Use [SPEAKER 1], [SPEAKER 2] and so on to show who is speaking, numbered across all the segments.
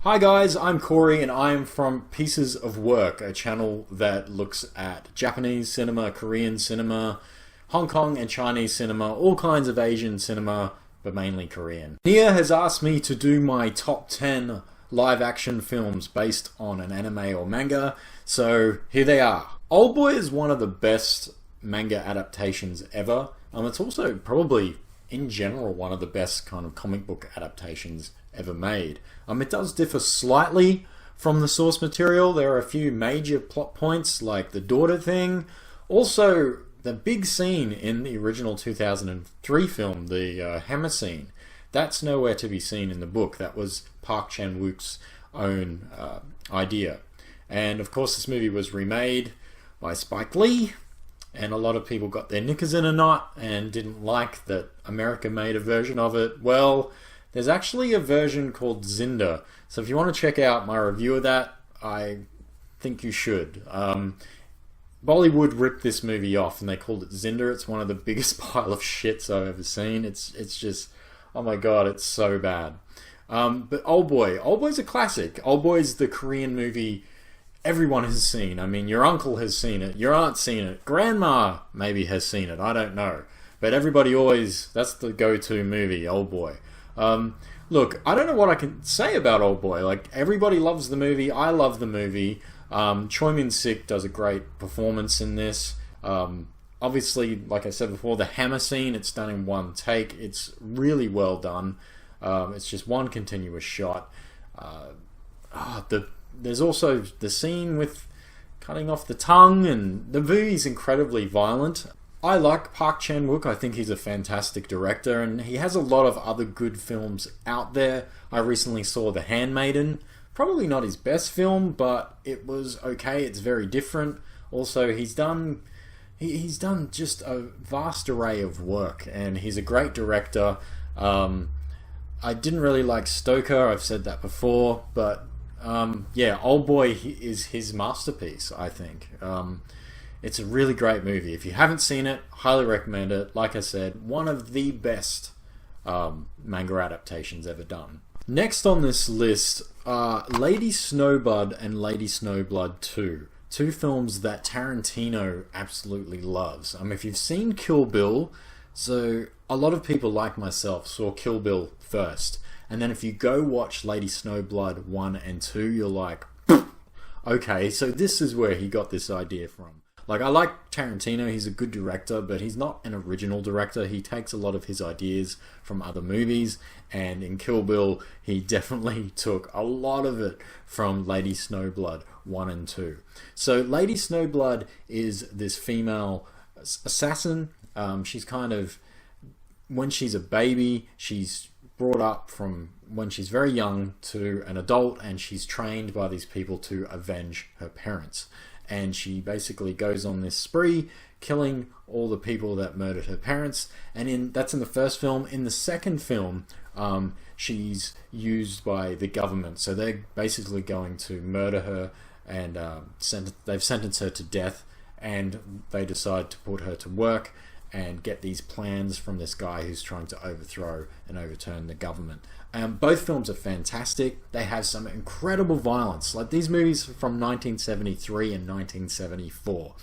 [SPEAKER 1] Hi guys, I'm Corey and I'm from Pieces of Work, a channel that looks at Japanese cinema, Korean cinema, Hong Kong and Chinese cinema, all kinds of Asian cinema, but mainly Korean. Nire has asked me to do my top 10 live action films based on an anime or manga, so here they are. OldBoy is one of the best manga adaptations ever. It's also probably, in general, one of the best kind of comic book adaptations ever made. It does differ slightly from the source material. There are a few major plot points, like the daughter thing. Also, the big scene in the original 2003 film, the hammer scene, that's nowhere to be seen in the book. That was Park Chan-wook's own idea. And of course, this movie was remade by Spike Lee, and a lot of people got their knickers in a knot and didn't like that America made a version of it. Well, there's actually a version called Zinda. So if you want to check out my review of that, I think you should. Bollywood ripped this movie off and they called it Zinda. It's one of the biggest pile of shits I've ever seen. It's just, oh my god, it's so bad. But Oldboy's a classic. Oldboy's the Korean movie everyone has seen. I mean, your uncle has seen it, your aunt's seen it, grandma maybe has seen it, I don't know. But everybody always, that's the go-to movie, Oldboy. Look, I don't know what I can say about OldBoy. Like, everybody loves the movie. I love the movie. Choi Min-sik does a great performance in this. Obviously, like I said before, the hammer scene, it's done in one take. It's really well done. It's just one continuous shot. There's also the scene with cutting off the tongue, and the movie's incredibly violent. I like Park Chan-wook. I think he's a fantastic director, and he has a lot of other good films out there. I recently saw The Handmaiden. Probably not his best film, but it was okay. It's very different. Also, he's done just a vast array of work, and he's a great director. I didn't really like Stoker. I've said that before, but yeah, OldBoy is his masterpiece, I think. It's a really great movie. If you haven't seen it, highly recommend it. Like I said, one of the best manga adaptations ever done. Next on this list are Lady Snowblood and Lady Snowblood 2. Two films that Tarantino absolutely loves. If you've seen Kill Bill, so a lot of people like myself saw Kill Bill first. And then if you go watch Lady Snowblood 1 and 2, you're like, okay, so this is where he got this idea from. Like, I like Tarantino, he's a good director, but he's not an original director. He takes a lot of his ideas from other movies, and in Kill Bill, he definitely took a lot of it from Lady Snowblood 1 and 2. So Lady Snowblood is this female assassin. She's kind of, when she's a baby, she's brought up from when she's very young to an adult, and she's trained by these people to avenge her parents. And she basically goes on this spree, killing all the people that murdered her parents. And that's in the first film. In the second film, she's used by the government. So they're basically going to murder her, and they've sentenced her to death. And they decide to put her to work and get these plans from this guy who's trying to overthrow and overturn the government. Both films are fantastic. They have some incredible violence. Like, these movies from 1973 and 1974.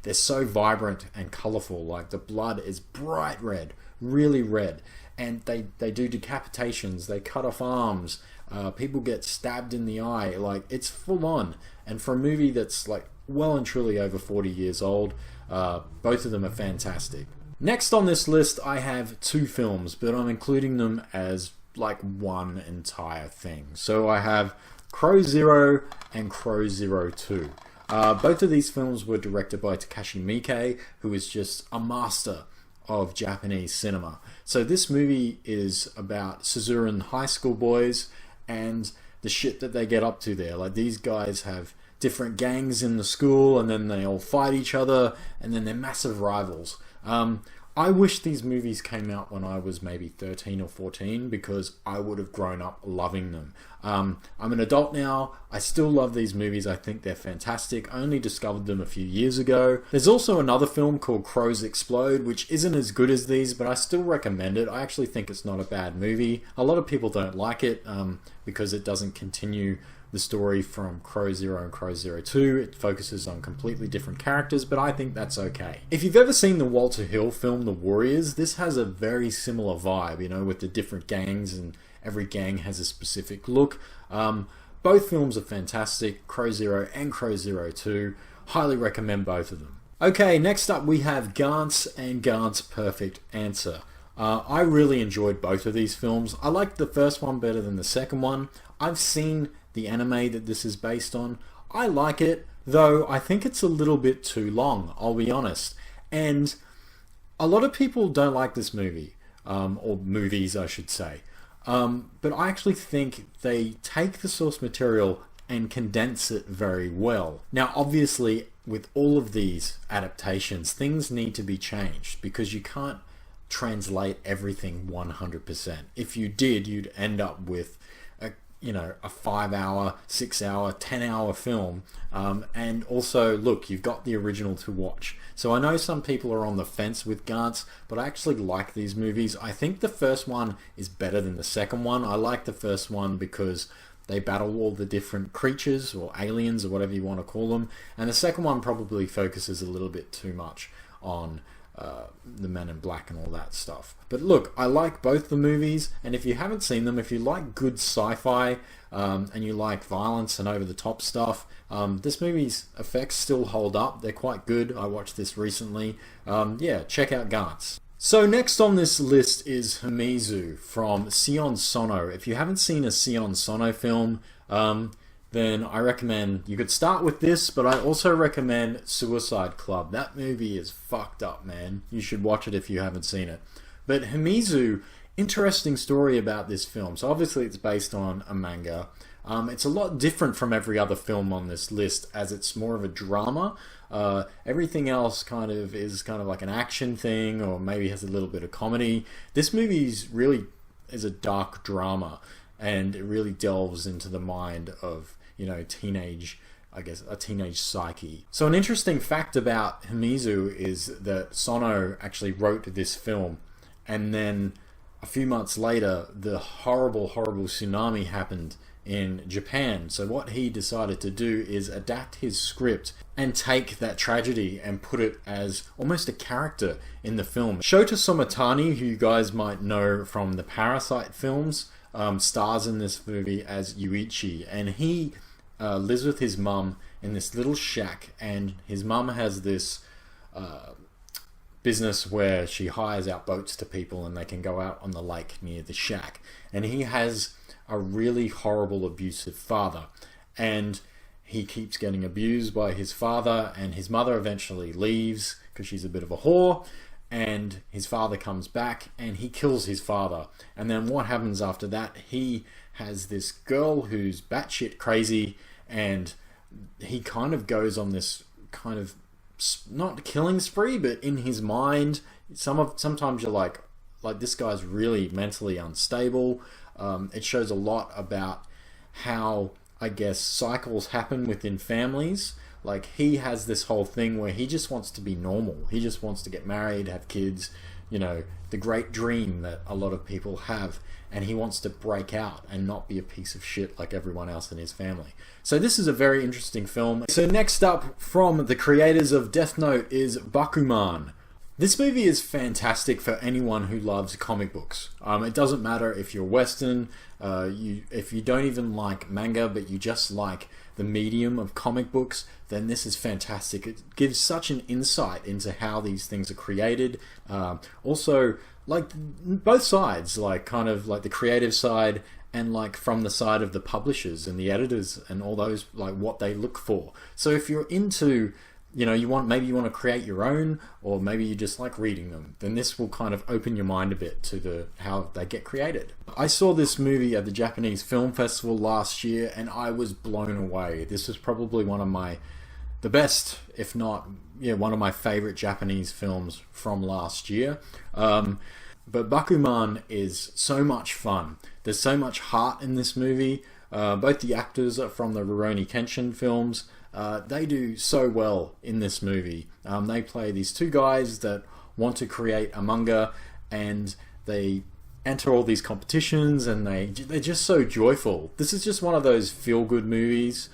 [SPEAKER 1] They're so vibrant and colourful. Like, the blood is bright red, really red. And they do decapitations, they cut off arms, people get stabbed in the eye. Like, it's full on. And for a movie that's like well and truly over 40 years old, both of them are fantastic. Next on this list, I have two films, but I'm including them as like one entire thing. So I have Crow Zero and Crow Zero 2. Both of these films were directed by Takashi Miike, who is just a master of Japanese cinema. So this movie is about Suzuran high school boys and the shit that they get up to there. Like, these guys have different gangs in the school, and then they all fight each other, and then they're massive rivals. I wish these movies came out when I was maybe 13 or 14, because I would have grown up loving them. I'm an adult now. I still love these movies. I think they're fantastic. I only discovered them a few years ago. There's also another film called Crows Explode, which isn't as good as these, but I still recommend it. I actually think it's not a bad movie. A lot of people don't like it because it doesn't continue the story from Crow Zero and Crow Zero 2. It focuses on completely different characters, but I think that's okay. If you've ever seen the Walter Hill film, The Warriors, this has a very similar vibe, you know, with the different gangs, and every gang has a specific look. Both films are fantastic, Crow Zero and Crow Zero 2. Highly recommend both of them. Okay, next up we have Gantz and Gantz Perfect Answer. I really enjoyed both of these films. I liked the first one better than the second one. I've seen the anime that this is based on. I like it, though I think it's a little bit too long, I'll be honest. And a lot of people don't like this movie, or movies I should say. But I actually think they take the source material and condense it very well. Now obviously with all of these adaptations, things need to be changed because you can't translate everything 100%. If you did, you'd end up with a 5-hour, 6-hour, 10-hour film. And also, look, you've got the original to watch. So I know some people are on the fence with Gantz, but I actually like these movies. I think the first one is better than the second one. I like the first one because they battle all the different creatures or aliens or whatever you want to call them. And the second one probably focuses a little bit too much on the Men in Black and all that stuff. But look, I like both the movies, and if you haven't seen them, if you like good sci-fi and you like violence and over-the-top stuff, this movie's effects still hold up. They're quite good. I watched this recently. Yeah, check out Gantz. So next on this list is Himizu from Sion Sono. If you haven't seen a Sion Sono film, then I recommend you could start with this, but I also recommend Suicide Club. That movie is fucked up, man. You should watch it if you haven't seen it. But Himizu, interesting story about this film. So obviously it's based on a manga. It's a lot different from every other film on this list, as it's more of a drama. Everything else is kind of like an action thing, or maybe has a little bit of comedy. This movie is a dark drama, and it really delves into the mind of, a teenage psyche. So an interesting fact about Himizu is that Sono actually wrote this film, and then a few months later, the horrible, horrible tsunami happened in Japan. So what he decided to do is adapt his script and take that tragedy and put it as almost a character in the film. Shota Somatani, who you guys might know from the Parasite films, stars in this movie as Yuichi, and he lives with his mum in this little shack, and his mum has this business where she hires out boats to people and they can go out on the lake near the shack, and he has a really horrible abusive father, and he keeps getting abused by his father, and his mother eventually leaves because she's a bit of a whore, and his father comes back and he kills his father. And then what happens after that? He has this girl who's batshit crazy, and he kind of goes on this kind of not killing spree, but in his mind, sometimes you're like this guy's really mentally unstable. It shows a lot about how, I guess, cycles happen within families. Like, he has this whole thing where he just wants to be normal. He just wants to get married, have kids, the great dream that a lot of people have, and he wants to break out and not be a piece of shit like everyone else in his family. So this is a very interesting film. So next up, from the creators of Death Note, is Bakuman. This movie is fantastic for anyone who loves comic books. It doesn't matter if you're Western, if you don't even like manga, but you just like the medium of comic books, then this is fantastic. It gives such an insight into how these things are created. Also, like, both sides, like kind of like the creative side and like from the side of the publishers and the editors and all those, like what they look for. So if you're into, maybe you want to create your own, or maybe you just like reading them, then this will kind of open your mind a bit to how they get created. I saw this movie at the Japanese Film Festival last year, and I was blown away. This was probably one of the best, if not, one of my favorite Japanese films from last year. But Bakuman is so much fun. There's so much heart in this movie. Both the actors are from the Rurouni Kenshin films. They do so well in this movie. They play these two guys that want to create a manga, and they enter all these competitions, and they're just so joyful. This is just one of those feel-good movies.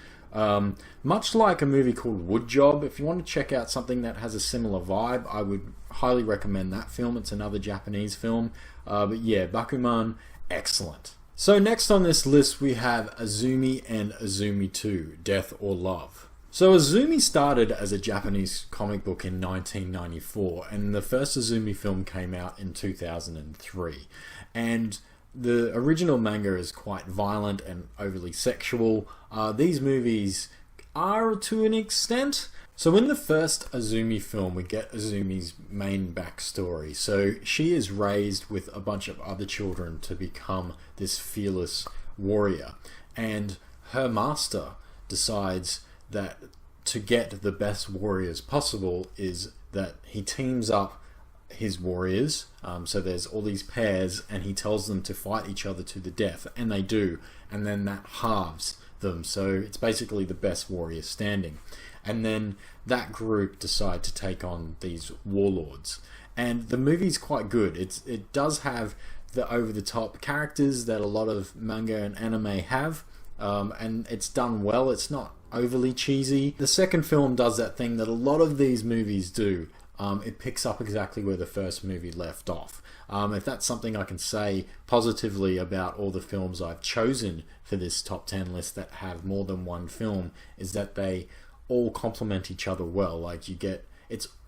[SPEAKER 1] Much like a movie called Woodjob. If you want to check out something that has a similar vibe, I would highly recommend that film. It's another Japanese film. But yeah, Bakuman, excellent. So next on this list we have Azumi and Azumi 2, Death or Love. So Azumi started as a Japanese comic book in 1994, and the first Azumi film came out in 2003. And the original manga is quite violent and overly sexual. These movies are to an extent. So in the first Azumi film, we get Azumi's main backstory. So she is raised with a bunch of other children to become this fearless warrior. And her master decides that to get the best warriors possible is that he teams up his warriors. So there's all these pairs, and he tells them to fight each other to the death, and they do. And then that halves them. So it's basically the best warrior standing. And then that group decide to take on these warlords. And the movie's quite good. It does have the over-the-top characters that a lot of manga and anime have. And it's done well. It's not overly cheesy. The second film does that thing that a lot of these movies do. It picks up exactly where the first movie left off. If that's something I can say positively about all the films I've chosen for this top 10 list that have more than one film, is that they all complement each other well. Like you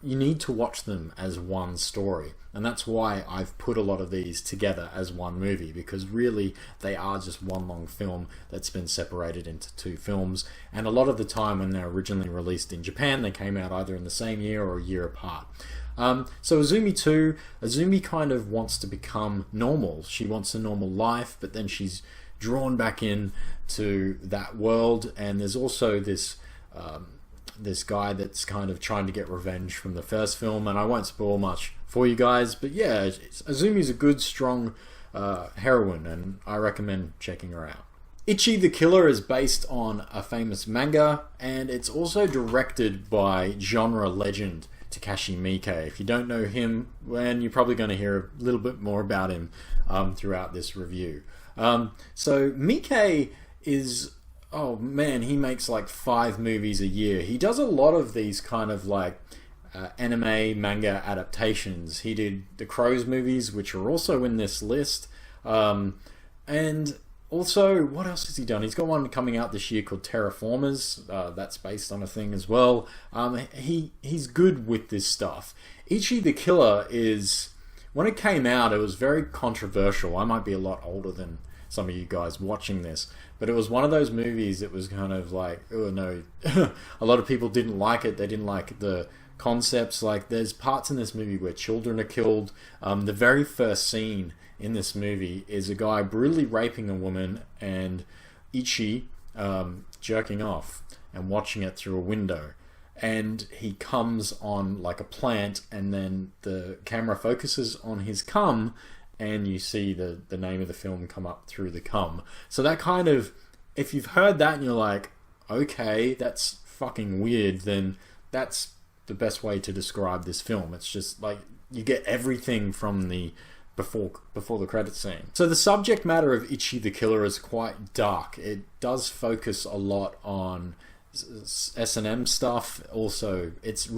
[SPEAKER 1] need to watch them as one story, and that's why I've put a lot of these together as one movie, because really they are just one long film that's been separated into two films. And a lot of the time when they're originally released in Japan, they came out either in the same year or a year apart. So Azumi 2, Azumi kind of wants to become normal. She wants a normal life, but then she's drawn back in to that world. And there's also this guy that's kind of trying to get revenge from the first film, and I won't spoil much for you guys, but yeah, Azumi's a good, strong heroine, and I recommend checking her out. Ichi the Killer is based on a famous manga, and it's also directed by genre legend Takashi Miike. If you don't know him, then you're probably going to hear a little bit more about him throughout this review. So Miike is... oh man, he makes like 5 movies a year. He does a lot of these kind of like anime manga adaptations. He did the Crows movies, which are also in this list. And also, what else has he done? He's got one coming out this year called Terraformers. That's based on a thing as well. He's good with this stuff. Ichi the Killer is... when it came out, it was very controversial. I might be a lot older than some of you guys watching this, but it was one of those movies that was kind of like, oh no, a lot of people didn't like it. They didn't like the concepts. Like, there's parts in this movie where children are killed. The very first scene in this movie is a guy brutally raping a woman, and Ichi jerking off and watching it through a window. And he comes on like a plant, and then the camera focuses on his cum, and you see the name of the film come up through the cum. So that kind of... if you've heard that and you're like, okay, that's fucking weird, then that's the best way to describe this film. It's just like, you get everything from the before the credits scene. So the subject matter of Ichi the Killer is quite dark. It does focus a lot on S&M stuff. Also, it's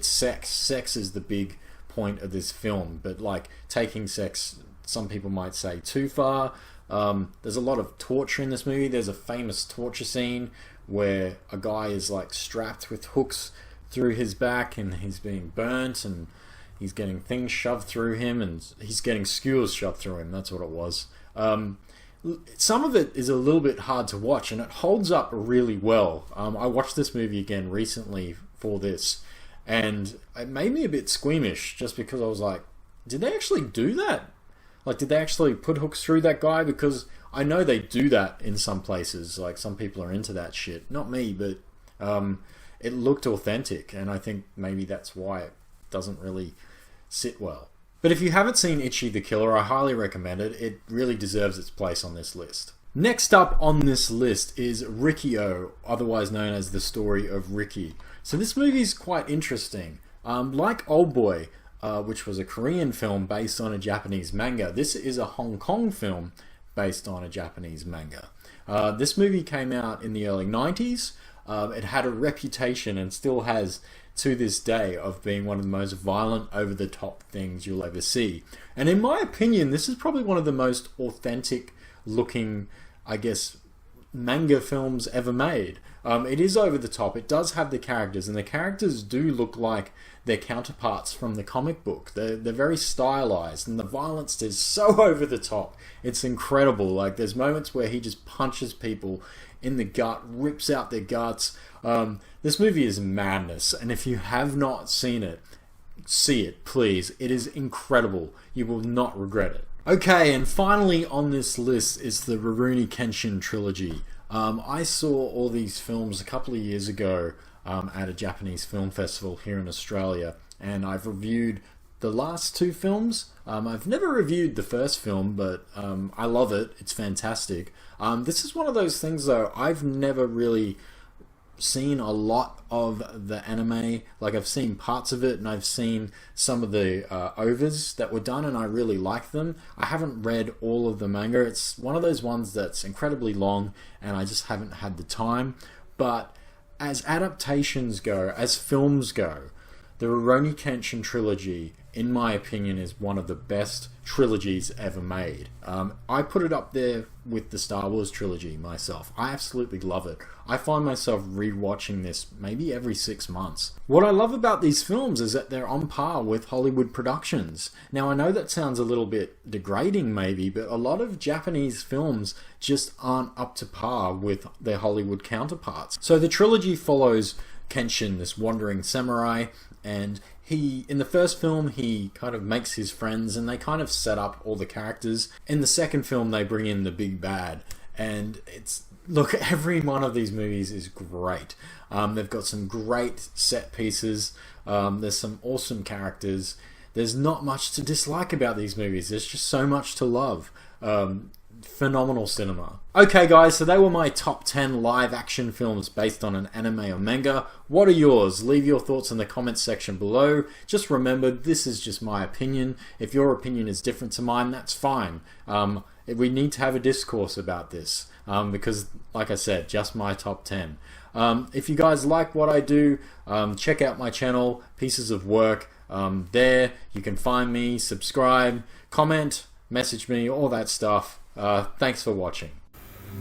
[SPEAKER 1] sex. Sex is the big point of this film, but like taking sex, some people might say, too far. There's a lot of torture in this movie. There's a famous torture scene where a guy is like strapped with hooks through his back, and he's being burnt, and he's getting things shoved through him, and he's getting skewers shoved through him. That's what it was. Some of it is a little bit hard to watch, and it holds up really well. I watched this movie again recently for this, and it made me a bit squeamish, just because I was like, did they actually do that? Like, did they actually put hooks through that guy? Because I know they do that in some places. Like, some people are into that shit. Not me, but it looked authentic, and I think maybe that's why it doesn't really sit well. But if you haven't seen Ichi the Killer, I highly recommend it. It really deserves its place on this list. Next up on this list is Riki-Oh, otherwise known as The Story of Riki. So this movie is quite interesting. Like OldBoy, which was a Korean film based on a Japanese manga, this is a Hong Kong film based on a Japanese manga. This movie came out in the early 90s. It had a reputation and still has to this day of being one of the most violent, over-the-top things you'll ever see. And in my opinion, this is probably one of the most authentic looking, I guess, manga films ever made. It is over the top. It does have the characters, and the characters do look like their counterparts from the comic book. They're very stylized, and the violence is so over the top. It's incredible. Like, there's moments where he just punches people in the gut, rips out their guts. This movie is madness, and if you have not seen it, see it, please. It is incredible. You will not regret it. Okay, and finally on this list is the Rurouni Kenshin trilogy. I saw all these films a couple of years ago at a Japanese film festival here in Australia, and I've reviewed the last two films. I've never reviewed the first film, but I love it. It's fantastic. This is one of those things, though, I've never really seen a lot of the anime. Like, I've seen parts of it, and I've seen some of the overs that were done, and I really like them. I haven't read all of the manga. It's one of those ones that's incredibly long, and I just haven't had the time. But as adaptations go, as films go, the Rurouni Kenshin trilogy, in my opinion, is one of the best trilogies ever made. I put it up there with the Star Wars trilogy myself. I absolutely love it. I find myself rewatching this maybe every 6 months. What I love about these films is that they're on par with Hollywood productions. Now, I know that sounds a little bit degrading maybe, but a lot of Japanese films just aren't up to par with their Hollywood counterparts. So the trilogy follows Kenshin, this wandering samurai, and in the first film, he kind of makes his friends, and they kind of set up all the characters. In the second film, they bring in the big bad, and look, every one of these movies is great. They've got some great set pieces. There's some awesome characters. There's not much to dislike about these movies. There's just so much to love. Phenomenal cinema. Okay guys, so they were my top 10 live action films based on an anime or manga. What are yours? Leave your thoughts in the comments section below. Just remember, this is just my opinion. If your opinion is different to mine, that's fine. We need to have a discourse about this because, like I said, just my top 10. If you guys like what I do, check out my channel, Pieces of Work. There you can find me, subscribe, comment, message me, all that stuff. Thanks for watching.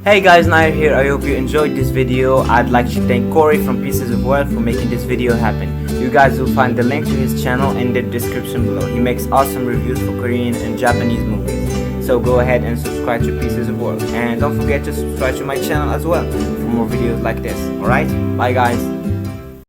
[SPEAKER 2] Hey guys, Nire here. I hope you enjoyed this video. I'd like to thank Corey from Pieces of Work for making this video happen. You guys will find the link to his channel in the description below. He makes awesome reviews for Korean and Japanese movies. So go ahead and subscribe to Pieces of Work. And don't forget to subscribe to my channel as well for more videos like this. Alright? Bye guys.